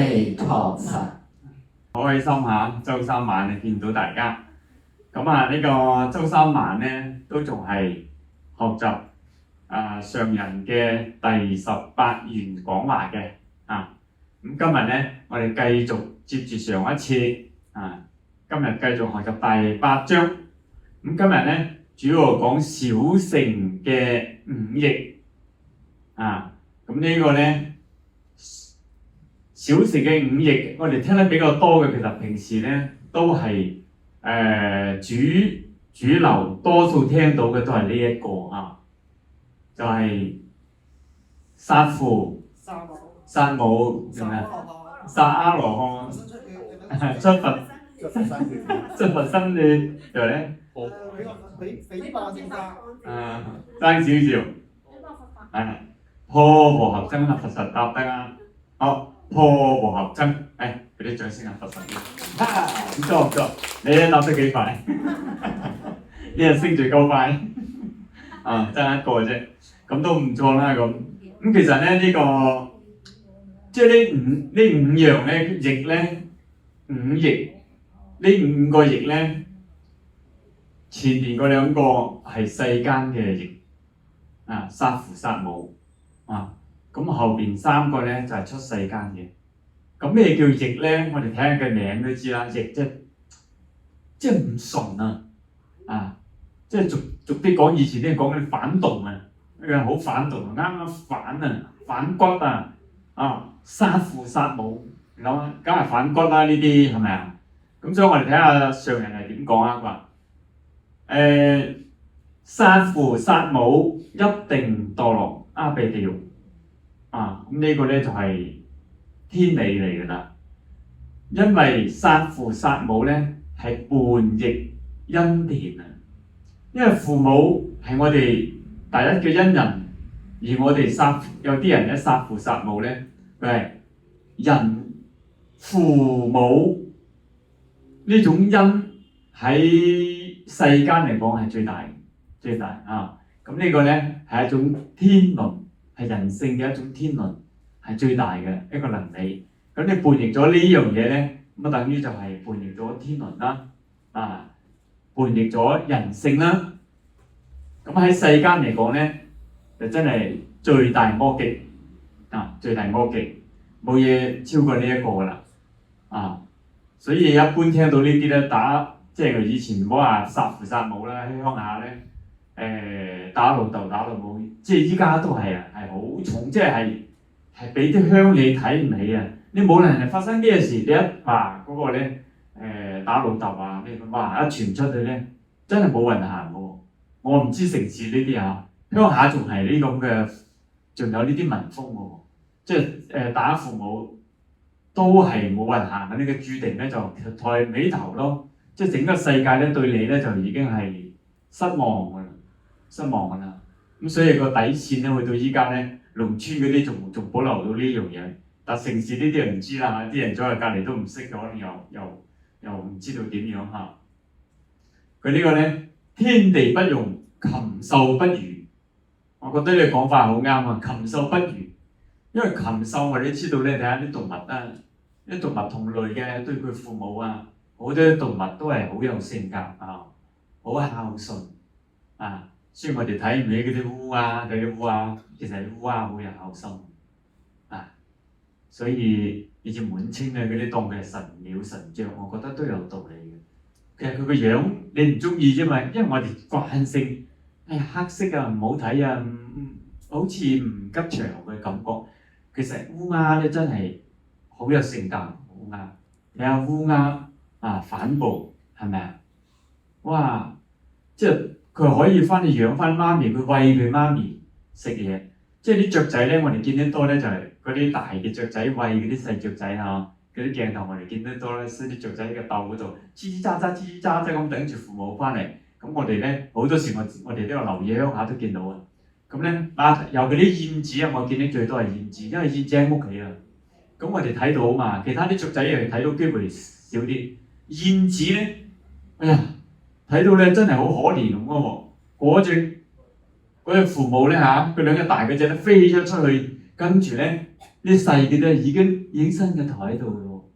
地藏神。好開心嚇，週三晚啊見到大家。咁啊，呢個週三晚咧都仲係學習上人嘅第18願講話嘅啊。咁今日咧，我哋繼續接住上一次啊，今日繼續學習第8章。咁今日咧主要講小乘嘅五逆啊。咁呢個咧小乘嘅五逆，我哋聽得比較多嘅，其實平時咧都係主流多數聽到嘅都係呢一個啊，就係殺父、殺母，係咪啊？殺阿羅漢、出佛身血，仲有咧爭少少，係破和合僧佛實答得啊！好，破和合僧，俾啲掌聲啊！佛實啲，唔錯唔錯，你咧答得幾快？呢日升最夠快啊！爭一個啫，咁都唔錯啦咁。咁其實咧呢個即係呢五樣咧逆咧五逆呢5個逆咧，前面嗰2個係世間嘅逆啊，殺父殺母啊，咁後邊3個咧就係出世間嘅。咁咩叫逆咧？我哋睇下個名都知啦，逆即係唔順啊！即係俗啲講，以前啲人講嘅反動啊，好反動，啱反骨殺父殺母，你諗下，梗係反骨啦，呢啲係咪啊？咁所以我哋睇下上人係點講啊？佢話殺父殺母一定墮落阿鼻地獄啊！咁呢個咧就係天理嚟㗎啦，因為殺父殺母咧係叛逆恩田啊！因為父母係我哋第一嘅恩人，而我哋有啲人咧殺父殺母咧，佢係人父母呢種恩喺世間嚟講係最大啊！咁呢個咧係一種天倫，係人性嘅一種天倫，係最大嘅一個倫理。咁你叛逆咗呢樣嘢咧，咁等於就係叛逆咗天倫啦，叛逆咗人性啦。咁喺世間嚟講咧，就真係最大魔擊啊！最大魔擊，冇嘢超過呢一個㗎啦啊！所以一般聽到呢啲咧即係以前唔好話殺父殺母啦，喺鄉下咧打老豆打老母，即係依家都係好重，即係俾啲鄉里睇唔起啊！你冇能力發生咩事，你一話嗰個咧打老豆啊咩咁，哇一傳出去咧，真係冇運行喎。我唔知城市呢啲鄉下仲係呢咁嘅，仲有呢啲民風喎，即係打父母都係冇運行嘅，呢個注定咧就抬唔起頭咯。即係整個世界咧對你咧就已經係失望㗎啦。咁所以個底線咧去到依家咧，農村嗰啲仲保留到呢樣嘢，但城市呢啲人唔知啦，啲人走喺隔離都唔識，可能又唔知道點樣嚇。佢呢個咧。天地不容，禽獸不如。我覺得呢個講法好啱啊！禽獸不如，因為禽獸我哋都知道咧，睇下啲動物啲動物同類嘅對佢父母好多動物都係好有性格好孝順雖然我哋睇唔起嗰啲烏鴉，其實烏鴉好有孝心所以以前滿清嘅嗰啲當佢係神鳥神將，我覺得都有道理嘅。其實佢個樣你唔中意啫嘛，因為我哋慣性黑色唔好睇好似唔吉祥嘅感覺。其實烏鴉咧真係好有性格，烏鴉睇下烏鴉反哺係咪啊？哇！即係佢可以翻去養翻媽咪，佢餵佢媽咪食嘢。即係啲雀仔咧，我哋見得多咧就係嗰啲大嘅雀仔餵嗰啲細雀仔嗰啲鏡頭我哋見得多咧，啲雀仔喺個竇嗰度吱吱喳喳咁等住父母翻嚟。咁我哋咧好多時我哋都有留意鄉下都見到咁咧有嗰啲燕子我見得最多係燕子，因為燕子喺屋企咁我哋睇到嘛，其他啲雀仔又睇到機會少啲。燕子咧，睇到咧真係好可憐咁喎。嗰隻父母咧佢兩隻大嗰隻咧飛咗出去，跟住咧啲細嘅咧已經伸個頭喺度咯，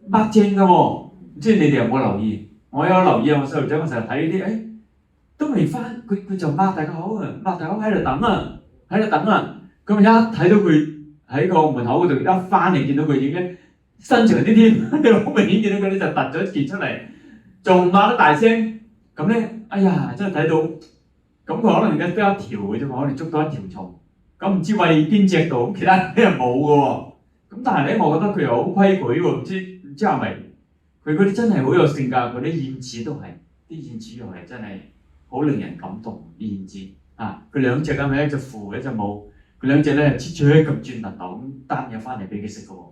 白正嘅喎，唔知你哋有冇留意？我有留意啊！我細路仔我成日睇啲，都未翻，佢就擘大個口啊，擘大口喺度等啊，喺度等啊。咁一睇到佢喺個門口嗰度一翻嚟，見到佢已經伸長啲添，你好明顯見到佢咧就突咗一件出嚟，仲擘得大聲。咁咧，哎呀，真係睇到，咁佢可能而家得一條嘅啫嘛，可能捉到一條蟲。咁唔知餵邊隻度，其他啲人冇嘅喎。咁但係咧，我覺得佢又好規矩喎，唔知係咪？佢嗰啲真係好有性格，嗰啲燕子都係，啲燕子又係真係好令人感動。燕子啊，佢兩隻咁樣，一隻父一隻母，佢兩隻咧切咁轉輪流咁擔嘢翻嚟俾佢食嘅喎。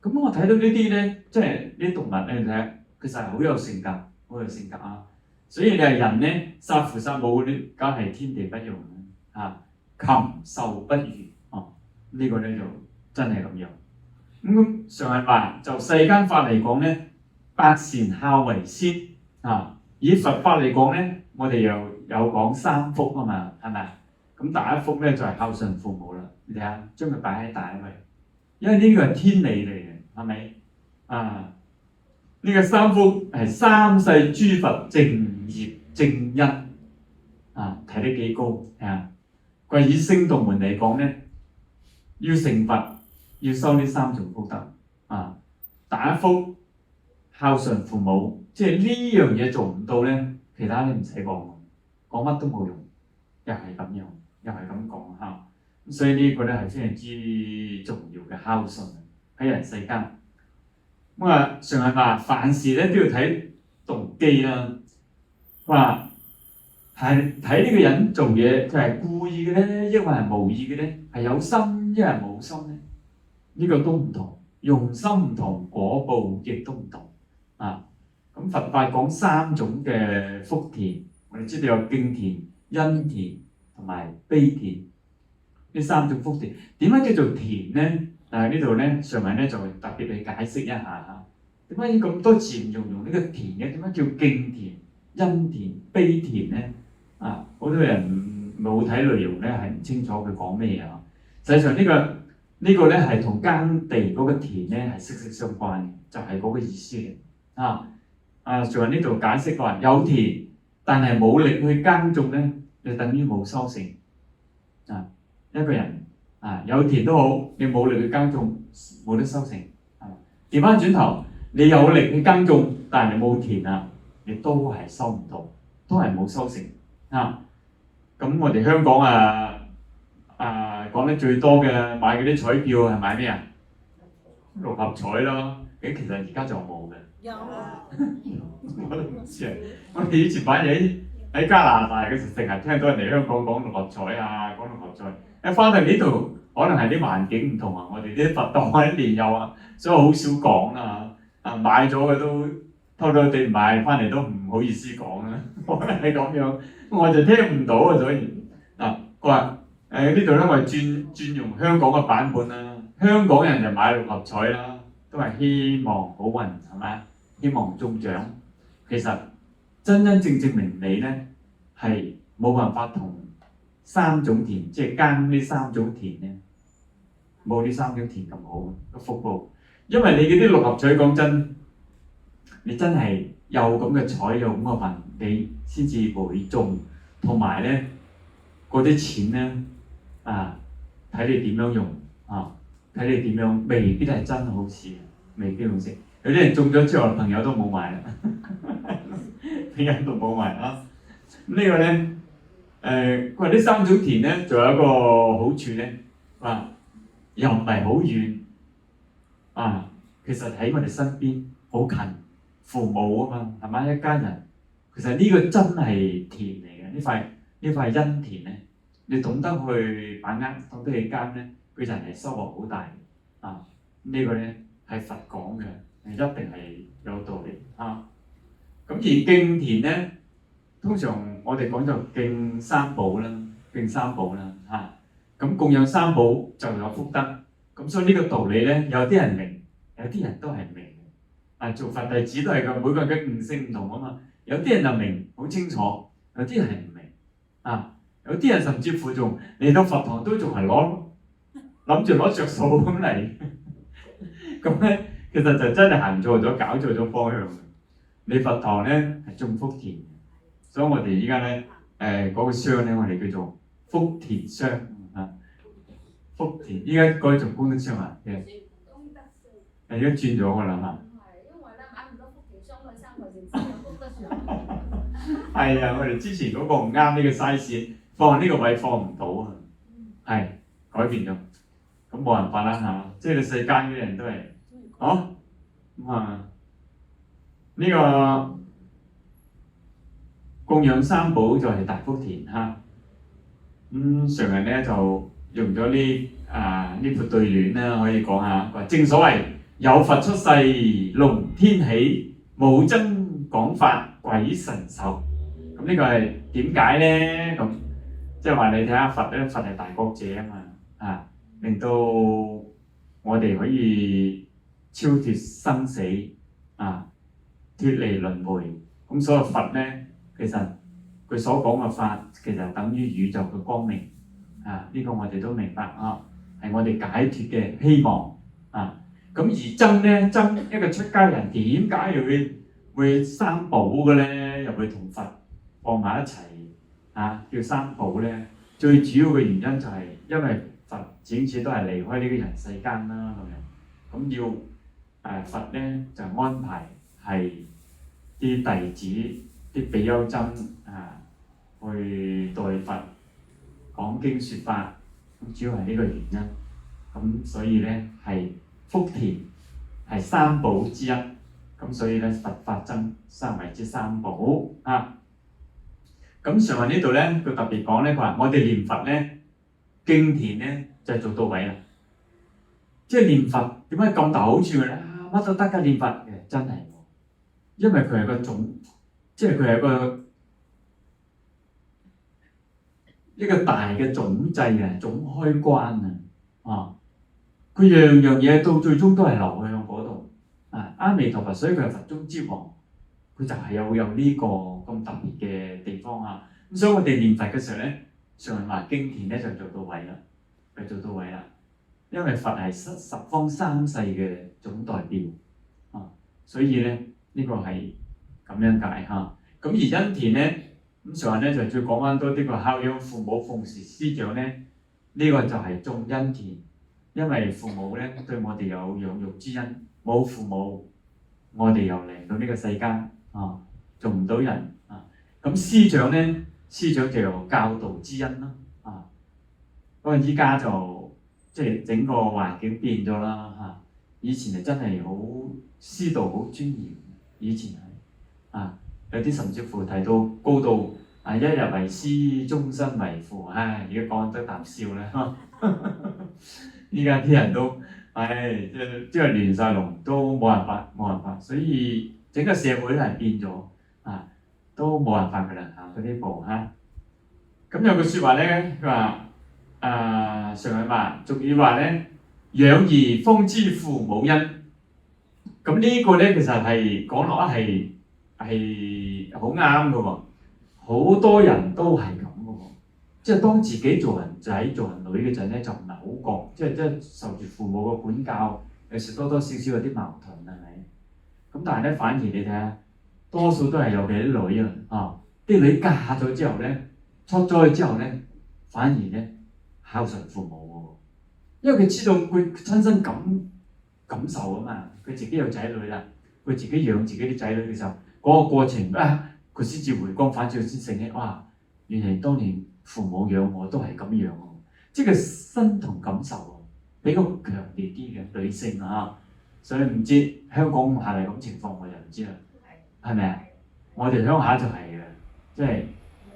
咁我睇到呢啲咧，即係呢啲動物咧，你睇下，其實係好有性格，好有性格啊！所以你係人咧，殺父殺母嗰啲，梗係天地不容啊！禽獸不如哦，呢個咧就真係咁樣。咁常人話就世間法嚟講咧，百善孝為先啊。以佛法嚟講咧，我哋又有講三福啊嘛，係咪？咁第一福咧就係孝順父母啦。你睇下，將佢擺喺第一位，因為呢個係天理嚟嘅，係咪？啊，呢個三福係三世諸佛正業正因啊，睇得幾高啊！佢以升道門嚟講咧，要成佛要修呢三種福德啊。第一福孝順父母，即係呢樣嘢做唔到咧，其他你唔使講，講乜都冇用，又係咁樣，又係咁講嚇。所以呢個咧係非常之重要嘅孝順喺人世間。咁啊，常人話凡事咧都要睇動機啦。話係睇呢個人做嘢，佢係故意嘅咧，抑或係無意嘅咧？係有心，抑或係冇心咧？呢個都唔同，用心唔同，果報亦都唔同啊！咁佛法講三種嘅福田，我哋知道有敬田、恩田同埋悲田。呢三種福田點解叫做田咧？呢度咧上文咧就特別去解釋一下嚇。點解咁多字唔用呢個田嘅？點解叫敬田、恩田、悲田咧？啊，好多人冇睇內容咧，係唔清楚佢講咩啊！實際上呢個咧係同耕地嗰個田咧係息息相關嘅，就係嗰個意思嘅。仲有呢度解釋話有田，但係冇力去耕種咧，就等於冇收成。一個人有田都好，你冇力去耕種，冇得收成。調翻轉頭，你有力去耕種，但係你冇田啊，你都係收唔到，都係冇收成。咁我哋香港講得最多嘅買嗰啲彩票係買咩啊？六合彩咯。其實而家仲冇嘅。有啊。我都唔知啊。我哋以前買嘢喺加拿大嘅時，成日聽到人哋香港講六合彩啊，講六合彩。一翻到呢度，可能係啲環境唔同啊，我哋啲佛道喺年幼啊，所以好少講啦。買咗嘅都偷偷地買翻嚟都唔好意思講啦，可能係咁樣，我就聽唔到啊。所以佢話呢度咧，我係轉用香港嘅版本啦。香港人就買六合彩啦，都係希望好運係咪？希望中獎。其實真正明理咧係冇辦法同三種田，即係耕呢三種田咧，冇呢三種田咁好嘅福報。因為你嗰啲六合彩講真，你真係有咁嘅彩，有咁嘅運，你先至會中。同埋咧，嗰啲錢咧睇你點樣用睇你點樣，未必係真好事，未必好事。有啲人中咗之後，朋友都冇買啦，朋友都冇買啊。呢個咧佢話呢三種田咧，仲有一個好處咧，又唔係好遠其實喺我哋身邊好近，父母啊嘛，係咪一家人？其實呢個真係田嚟嘅，呢塊恩田咧，你懂得去把握，懂得去耕咧，佢就係收穫好大呢個咧係佛講嘅，一定係有道理咁而敬田咧，通常我哋講就敬三寶啦，咁供養三寶就有福德。咁所以呢個道理咧，有啲人明，有啲人都係唔明嘅。做佛弟子都係咁，每個人嘅悟性唔同啊嘛。有啲人就明好清楚，有啲人係唔明有啲人甚至乎仲嚟到佛堂都仲係攞諗住攞着數咁嚟，咁咧其實就真係行錯咗，搞錯咗方向。你佛堂咧係種福田，所以我哋依家咧嗰個箱咧，我哋叫做福田箱啊。福田依家改做功德箱啊，而家轉咗㗎啦嘛。係啊，我哋之前嗰個唔啱呢個 size， 放呢個位放唔到啊，係改變咗，咁冇辦法啦嚇，即係世間啲人都係，咁啊呢個供養三寶就係大福田嚇，常人咧就用咗呢副對聯啦，可以講下，話正所謂有佛出世龍天喜，無僧講法鬼神授。咁呢個係點解咧？咁即係話你睇下佛咧，佛係大覺者啊嘛，令到我哋可以超脫生死啊，脫離輪迴。咁所以佛咧，其實佢所講嘅法，其實等於宇宙嘅光明啊！呢個我哋都明白啊，係我哋解脫嘅希望啊。咁而僧咧，僧一個出家人點解又會三寶嘅咧？又會同佛放埋一齊叫三寶咧？最主要嘅原因就係因為佛始終都係離開呢個人世間啦，咁樣咁要佛咧就安排係啲弟子、啲比丘僧去代佛講經説法，咁主要係呢個原因。咁所以咧係福田係三寶之一，咁所以咧佛法僧三為之三寶啊。咁上文呢度咧，佢特別講咧，佢話我哋念佛咧，敬田咧就係做到位啦。即係念佛點解咁大好處嘅咧？乜都得㗎，念佛嘅真係，因為佢係個總，即係佢係一個大嘅總掣啊，總開關啊，佢樣樣嘢到最終都係流向嗰度啊。阿彌陀佛，所以佢係佛中之王。佢就係有呢個咁特別嘅地方啊！咁所以我哋念佛嘅時候咧，上人話敬田咧就做到位啦，因為佛係十方三世嘅總代表啊，所以咧呢個係咁樣解嚇。咁而因田咧，咁上人咧就再講翻多啲個孝養父母、奉事師長咧，呢個就係種因田，因為父母咧對我哋有養育之恩，冇父母我哋又嚟到呢個世間。做唔到人咁師長咧，師長就有教導之恩啦不過依家就即係整個環境變咗啦以前係真係好師道好尊嚴，以前係有啲甚至乎提到高度一日為師，終身為父，而家講得啖笑啦依家啲人都即係亂晒龍，都冇辦法，所以。整個社會都係變咗都冇辦法㗎啦行到呢步咁有句説話咧，佢話上人話俗語話咧，養兒方知父母恩。咁呢個咧其實係講落係好啱㗎喎，好多人都係咁㗎喎，即係當自己做人仔做人女嘅陣咧，就唔係好覺，即係受住父母嘅管教，有時多多少少有啲矛盾係咪？咁但係咧，反而你睇下，多數都係有嘅啲女啲女嫁咗之後咧，出咗去之後咧，反而咧孝順父母喎，因為佢知道佢親身感受啊嘛，佢自己有仔女啦，佢自己養自己啲仔女嘅時候，嗰個過程佢先至回光返照，先醒起原來當年父母養我都係咁樣即係身同感受比較強烈啲嘅女性所以唔知香港係咪咁情況，我就唔知啦，係咪啊？我哋鄉下就係嘅，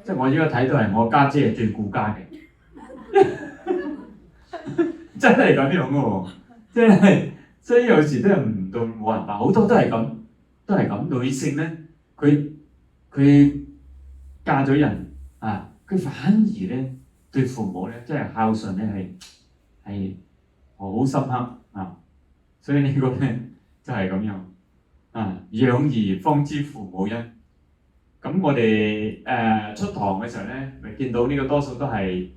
即係我依家睇到係我家姐係最顧家嘅，真係咁樣嘅喎，所以有時都係唔到冇辦法，好多都係咁，女性咧，佢嫁咗人佢反而咧對父母咧，即係孝順咧係好深刻所以呢個咧就係咁樣養兒方知父母恩。咁我哋出堂嘅時候咧，咪見到呢個多數都係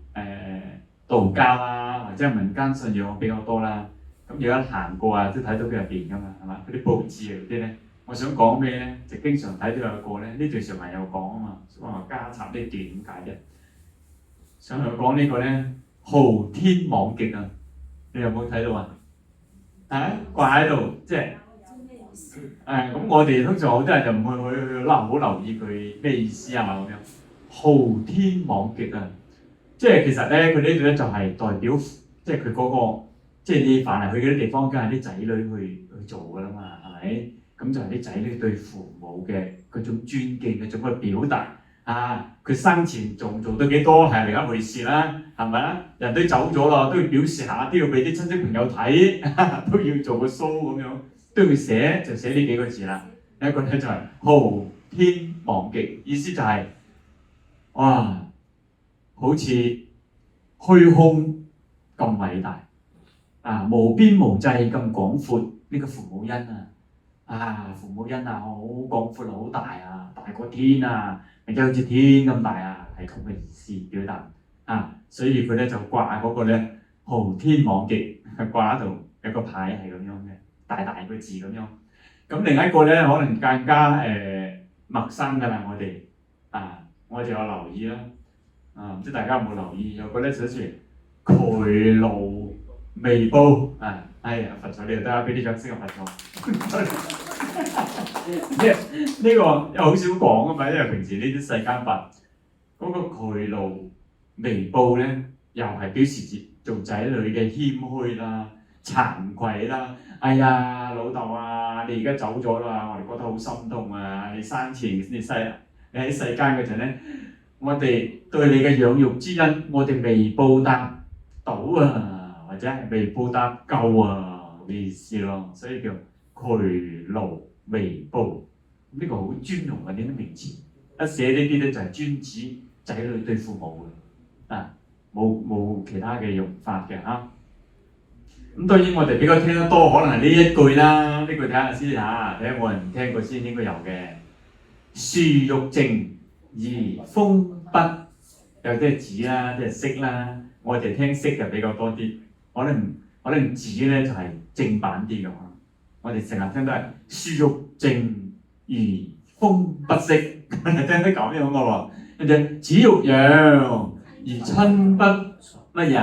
道家啦，或即係民間信仰比較多啦。咁而家行過啊，都睇到佢入邊噶嘛，係嘛？嗰啲佈置啊嗰啲咧，我想講咩咧？就經常睇到有個咧，呢段上文有講啊嘛，話加插呢段點解啫？想佢講呢個咧，浩天網極啊！你有冇睇到啊？掛喺度，即係咁我哋通常好多人就唔去好留意佢咩意思啊咁樣。浩天網極啊！即係其實咧，佢呢度咧就係代表，即係佢嗰個，即係你凡係去嗰啲地方，梗係啲仔女去做㗎啦嘛，係咪？咁就係啲仔女對父母嘅嗰種尊敬嗰種嘅表達啊！佢生前做唔做到幾多係另一回事啦，係咪啊？人都走咗啦，都要表示下，都要俾啲親戚朋友睇，都要做個 show 咁樣，都要寫就寫呢幾個字啦。一個咧就係浩天網極，意思就係哇！好似虛空咁偉大啊，無邊無際咁廣闊，呢個父母恩啊，父母恩啊，好廣闊好大啊，大過天啊，或者好似天咁大啊，係咁嘅意思表達啊，所以佢咧就掛嗰個咧浩天網極，掛喺度有個牌係咁樣嘅，大大個字咁樣。咁另一個咧可能更加陌生㗎啦，我哋有留意啦。唔知大家有冇留意？有個咧寫住劬勞未報啊！佛祖呢度得，俾啲掌聲啊！佛祖，呢個又好少講啊嘛，因為平時呢啲世間法嗰個劬勞未報咧，又係表示做仔女嘅謙虛啦、慚愧啦。哎呀，老豆啊，你而家走咗啦，我哋覺得好心痛啊！你生前你喺世間嗰陣咧。我哋對你嘅養育之恩，我哋未報答到啊，或者係未報答夠啊嘅意思咯，所以叫劬勞未報。呢個好尊榮嘅呢啲名詞，一寫呢啲咧就係專指仔女對父母嘅，冇其他嘅用法嘅嚇。咁當然我哋比較聽得多，可能係呢一句啦，呢句睇下先嚇，睇下有冇人聽過先，應該有嘅。樹欲靜而風不，有啲係指啦，即係色啦。我哋聽色就比較多啲，可能指咧就係正版啲嘅。我哋成日聽到係樹欲靜而風不息，聽得咁樣嘅喎。跟住子欲養而親不乜嘢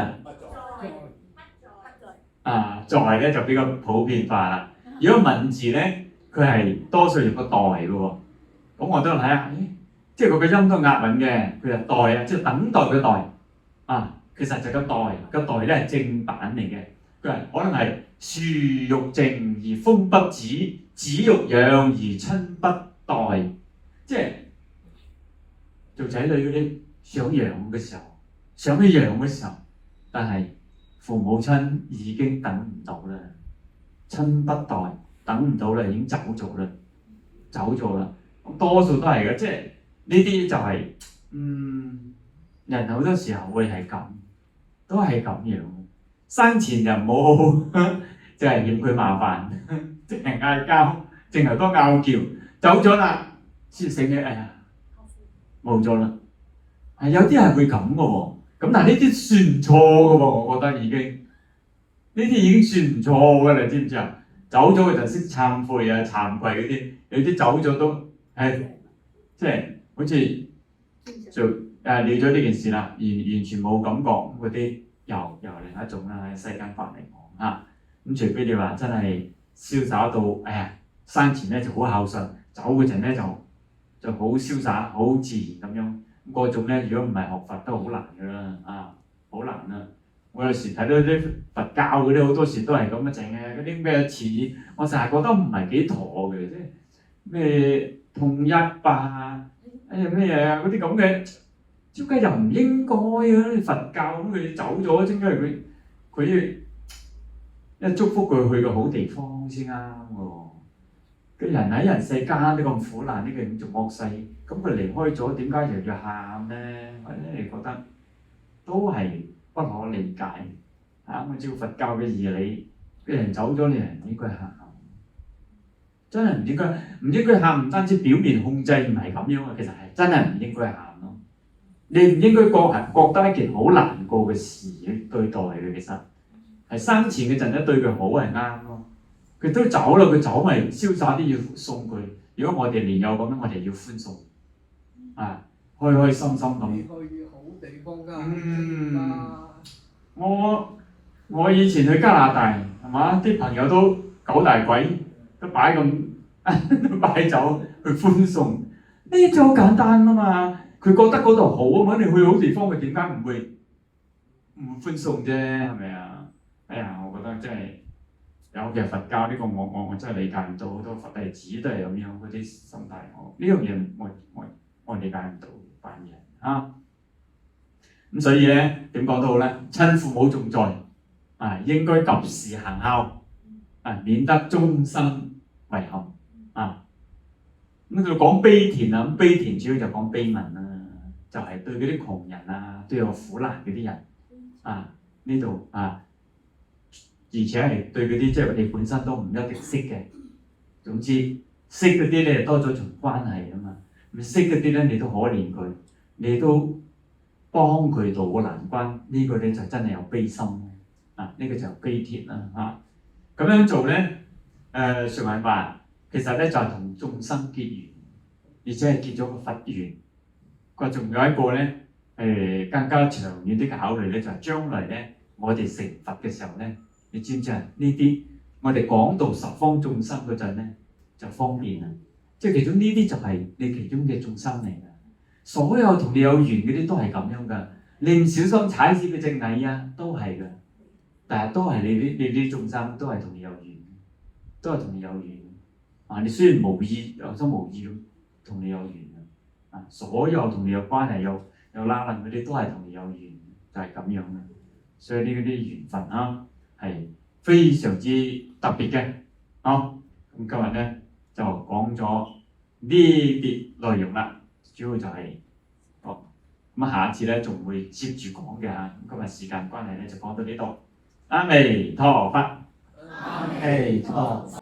啊？在咧就比較普遍化啦。如果文字咧，佢係多數用個代嘅喎。咁我都睇下，即係佢個音都押韻嘅，佢就代啊，即係等待嘅代啊。其實就個代咧係正版嚟嘅。佢係可能係樹欲靜而風不止，子欲養而親不待。即係做仔女嗰啲想養嘅時候，想去養嘅時候，但係父母親已經等唔到啦，親不待，等唔到啦，已經走咗啦。多數都係嘅，即係呢啲就係、人好多時候會係咁，都係咁樣。生前就冇，就係嫌佢麻煩，淨係嗌交，淨係多拗撬。走咗啦，先醒起，哎呀，冇咗啦。係有啲係會咁嘅喎，咁但係呢啲算唔錯嘅喎，我覺得已經，呢啲已經算唔錯嘅啦，知唔知啊？走咗佢就識懺悔啊、慚愧嗰啲，有啲走咗都。即係好似做了咗呢件事啦，完全冇感覺嗰啲，又另一種啦，喺世間法嚟講嚇。咁除非你話真係瀟灑到，哎呀，生前咧就好孝順，走嗰陣咧就好瀟灑、好自然咁樣。咁嗰種咧，如果唔係學佛都好難㗎啦，好難啊！我有時睇到啲佛教嗰啲好多時都係咁嘅整嘅，嗰啲咩詞，我成日覺得唔係幾妥嘅，即係咩？統一吧，咩嘢啊嗰啲咁嘅，點解又唔應該啊？佛教咁佢走咗，應該係佢一祝福佢去個好地方先啱喎。佢人喺人世間都咁苦難，呢個咁做惡世，咁佢離開咗，點解又要喊咧？或者你覺得都係不可理解嚇。按照佛教嘅義理，個人走咗，你係唔應該喊。真係唔應該喊，唔單止表面控制唔係咁樣啊，其實係真係唔應該喊咯。你唔應該覺得一件好難過嘅事去對待佢，其實係生前嗰陣咧對佢好係啱咯。佢都走啦，佢走咪瀟灑啲要送佢。如果我哋年幼咁樣，我哋要歡送啊，開開心心咁。你去好地方㗎。我以前去加拿大係嘛，啲朋友都九大鬼都擺咁都擺酒去歡送，呢啲好簡單啊嘛。佢覺得嗰度好啊嘛，你去好地方，佢點解唔會歡送啫？係咪啊？哎呀，我覺得真係尤其係佛教呢個，我真係理解唔到，好多佛弟子都係咁樣嗰啲心態。呢樣嘢我理解唔到反而啊。咁所以咧點講都好咧，親父母仲在啊，應該及時行孝啊，免得終生遺憾啊。咁就講悲田啊，咁悲田主要就講悲憫啦，就係對嗰啲窮人啊，都有苦難嗰啲人啊，呢度啊，而且係對嗰啲即係你本身都唔一定識嘅，總之識嗰啲咧多咗層關係啊嘛，唔識嗰啲咧你都可憐佢，你都幫佢渡過難關，呢個咧就真係有悲心啊！呢個就悲田啦嚇。咁樣做咧，常文話其實咧就係同眾生結緣，而且係結咗個佛緣。佢仲有一個咧更加長遠啲嘅考慮咧，就係將來咧我哋成佛嘅時候咧，你知唔知啊？呢啲我哋講到十方眾生嗰陣咧就方便啦，即係其中呢啲就係你其中嘅眾生嚟㗎。所有同你有緣嗰啲都係咁樣㗎，你唔小心踩死佢隻蟻啊，都係㗎。但係都係你啲眾生都係同你有緣，都係同你有緣啊！你雖然無意有心無意咁同你有緣啊，所有同你有關係有拉楞嗰啲都係同你有緣，就係咁樣嘅。所以呢啲緣分啊係非常之特別嘅啊！咁今日咧就講咗呢啲內容啦。主要就係咁下一次咧仲會接住講嘅嚇。今日時間關係咧就講到呢度。阿彌陀佛，阿彌陀佛。